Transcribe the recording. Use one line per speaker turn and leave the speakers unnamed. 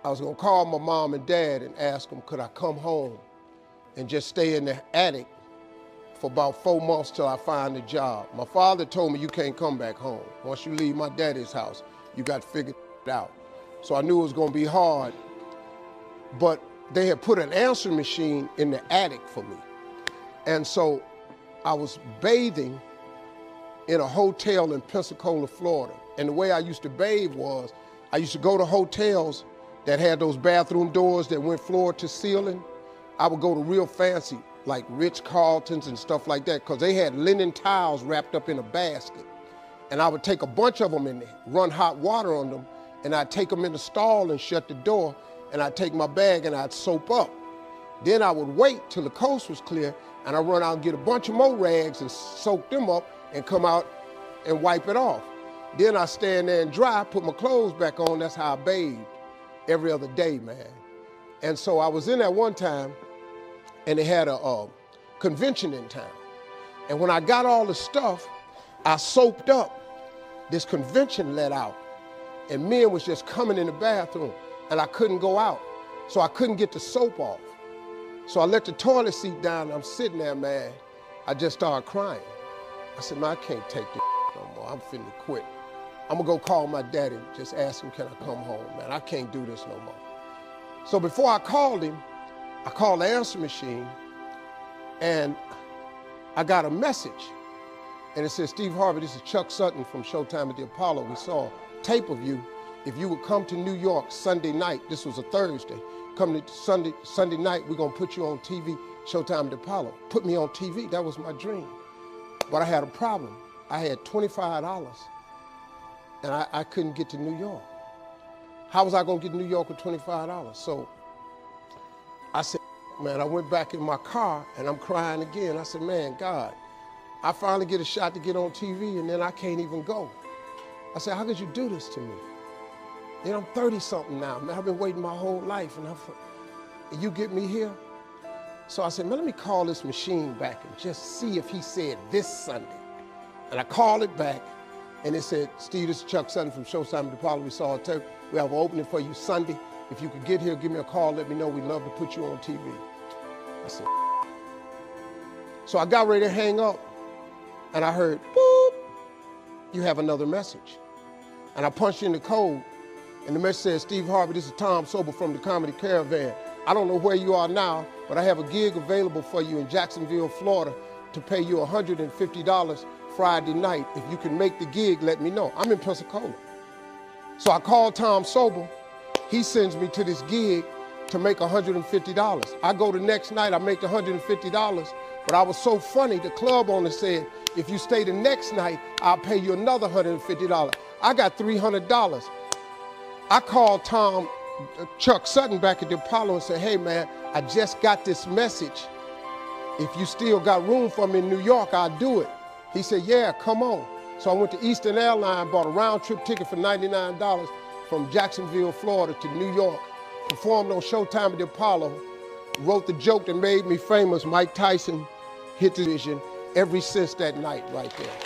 I was gonna call my mom and dad and ask them, could I come home and just stay in the attic for about 4 months till I find a job. My father told me, you can't come back home. Once you leave my daddy's house, you got to figure it out. So I knew it was gonna be hard, but they had put an answering machine in the attic for me. And so I was bathing in a hotel in Pensacola, Florida. And the way I used to bathe was, I used to go to hotels that had those bathroom doors that went floor to ceiling. I would go to real fancy, like Ritz-Carltons and stuff like that, because they had linen towels wrapped up in a basket. And I would take a bunch of them and run hot water on them, and I'd take them in the stall and shut the door, and I'd take my bag and I'd soap up. Then I would wait till the coast was clear, and I'd run out and get a bunch of more rags and soak them up and come out and wipe it off. Then I'd stand there and dry, put my clothes back on. That's how I bathed every other day, man. And so I was in there one time, and they had a convention in town. And when I got all the stuff, I soaped up. This convention let out, and men was just coming in the bathroom, and I couldn't go out. So I couldn't get the soap off. So I let the toilet seat down, and I'm sitting there, man. I just started crying. I said, man, I can't take this no more. I'm finna quit. I'm gonna go call my daddy, just ask him, can I come home, man? I can't do this no more. So before I called him, I called the answer machine, and I got a message. And it said, Steve Harvey, this is Chuck Sutton from Showtime at the Apollo. We saw a tape of you. If you would come to New York Sunday night, this was a Thursday, come to Sunday night, we're gonna put you on TV, Showtime at the Apollo. Put me on TV, that was my dream. But I had a problem. I had $25, and I couldn't get to New York. How was I gonna get to New York with $25? So I said, man, I went back in my car and I'm crying again. I said, man, God, I finally get a shot to get on TV and then I can't even go. I said, how could you do this to me? You know, I'm 30-something now, man. I've been waiting my whole life and you get me here? So I said, man, let me call this machine back and just see if he said this Sunday. And I called it back, and it said, Steve, this is Chuck Sutton from Showtime at the Apollo. We saw a tape. We have an opening for you Sunday. If you could get here, give me a call, let me know. We'd love to put you on TV. I said, so I got ready to hang up, and I heard, boop, you have another message. And I punched in the code, and the message said, Steve Harvey, this is Tom Sobel from the Comedy Caravan. I don't know where you are now, but I have a gig available for you in Jacksonville, Florida, to pay you $150 Friday night. If you can make the gig, let me know. I'm in Pensacola. So I called Tom Sobel. He sends me to this gig to make $150. I go the next night, I make $150, but I was so funny, the club owner said, if you stay the next night, I'll pay you another $150. I got $300. I called Chuck Sutton back at the Apollo and said, hey man, I just got this message. If you still got room for me in New York, I'll do it. He said, yeah, come on. So I went to Eastern Airlines, bought a round-trip ticket for $99 from Jacksonville, Florida to New York, performed on Showtime at the Apollo, wrote the joke that made me famous, Mike Tyson hit the vision ever since that night right there.